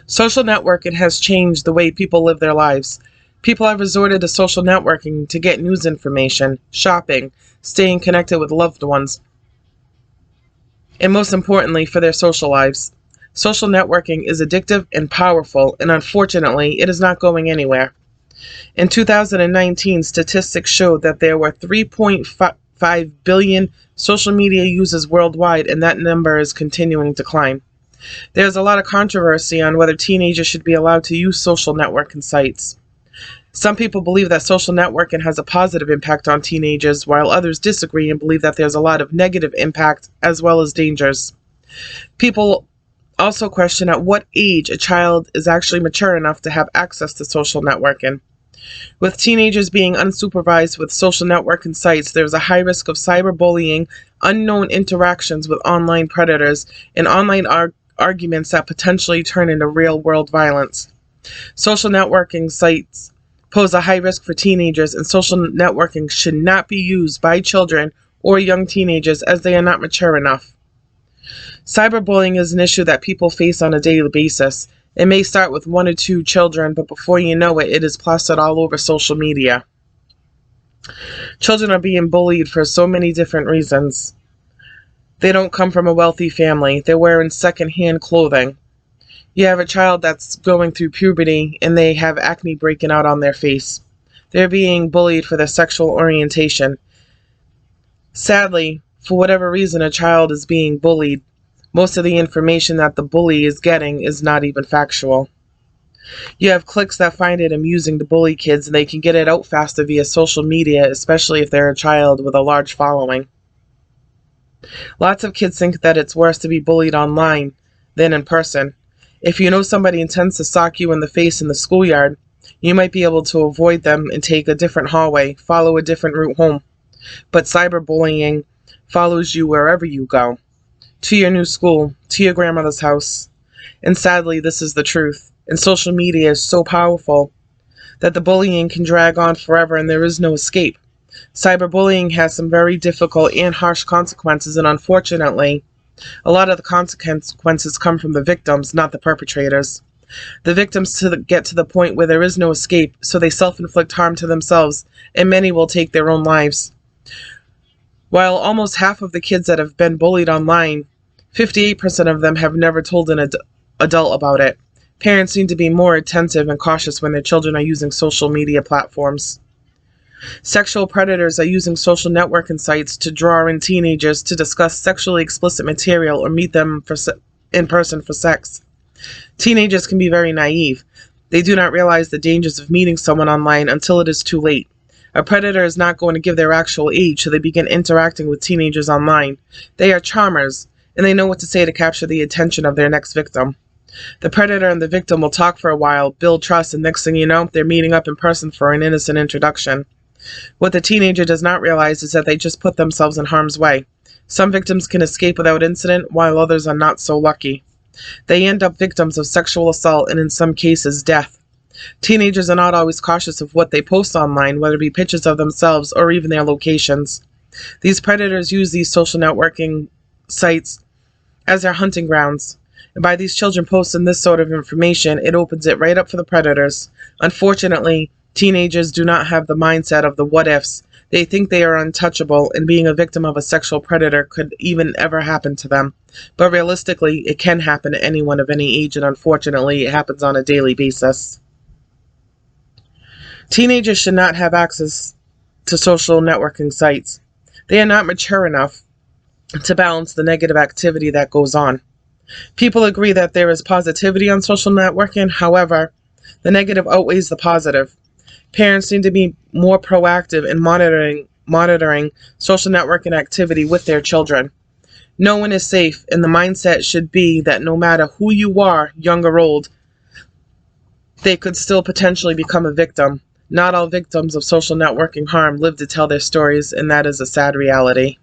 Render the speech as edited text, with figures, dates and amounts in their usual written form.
Social networking has changed the way people live their lives. People have resorted to social networking to get news information, shopping, staying connected with loved ones, and most importantly, for their social lives. Social networking is addictive and powerful, and unfortunately, it is not going anywhere. In 2019, statistics showed that there were 3.5 billion social media users worldwide, and that number is continuing to climb. There's a lot of controversy on whether teenagers should be allowed to use social networking sites. Some people believe that social networking has a positive impact on teenagers, while others disagree and believe that there's a lot of negative impact as well as dangers. People also question at what age a child is actually mature enough to have access to social networking. With teenagers being unsupervised with social networking sites, there's a high risk of cyberbullying, unknown interactions with online predators, and online arguments that potentially turn into real-world violence. Social networking sites pose a high risk for teenagers, and social networking should not be used by children or young teenagers as they are not mature enough. Cyberbullying is an issue that people face on a daily basis. It may start with one or two children, but before you know it, it is plastered all over social media. Children are being bullied for so many different reasons. They don't come from a wealthy family. They're wearing secondhand clothing. You have a child that's going through puberty and they have acne breaking out on their face. They're being bullied for their sexual orientation. Sadly, for whatever reason a child is being bullied, most of the information that the bully is getting is not even factual. You have cliques that find it amusing to bully kids, and they can get it out faster via social media, especially if they're a child with a large following. Lots of kids think that it's worse to be bullied online than in person. If you know somebody intends to sock you in the face in the schoolyard, you might be able to avoid them and take a different hallway, follow a different route home. But cyberbullying follows you wherever you go. To your new school, to your grandmother's house. And sadly, this is the truth. And social media is so powerful that the bullying can drag on forever and there is no escape. Cyberbullying has some very difficult and harsh consequences, and unfortunately, a lot of the consequences come from the victims, not the perpetrators. The victims get to the point where there is no escape, so they self-inflict harm to themselves, and many will take their own lives. While almost half of the kids that have been bullied online, 58% of them have never told an adult about it. Parents need to be more attentive and cautious when their children are using social media platforms. Sexual predators are using social networking sites to draw in teenagers to discuss sexually explicit material or meet them in person for sex. Teenagers can be very naive. They do not realize the dangers of meeting someone online until it is too late. A predator is not going to give their actual age, so they begin interacting with teenagers online. They are charmers, and they know what to say to capture the attention of their next victim. The predator and the victim will talk for a while, build trust, and next thing you know, they're meeting up in person for an innocent introduction. What the teenager does not realize is that they just put themselves in harm's way. Some victims can escape without incident, while others are not so lucky. They end up victims of sexual assault and in some cases death. Teenagers are not always cautious of what they post online, whether it be pictures of themselves or even their locations. These predators use these social networking sites as their hunting grounds. And by these children posting this sort of information, it opens it right up for the predators. Unfortunately, teenagers do not have the mindset of the what-ifs. They think they are untouchable, and being a victim of a sexual predator could even ever happen to them. But realistically, it can happen to anyone of any age, and unfortunately, it happens on a daily basis. Teenagers should not have access to social networking sites. They are not mature enough to balance the negative activity that goes on. People agree that there is positivity on social networking. However, the negative outweighs the positive. Parents need to be more proactive in monitoring social networking activity with their children. No one is safe, and the mindset should be that no matter who you are, young or old, they could still potentially become a victim. Not all victims of social networking harm live to tell their stories, and that is a sad reality.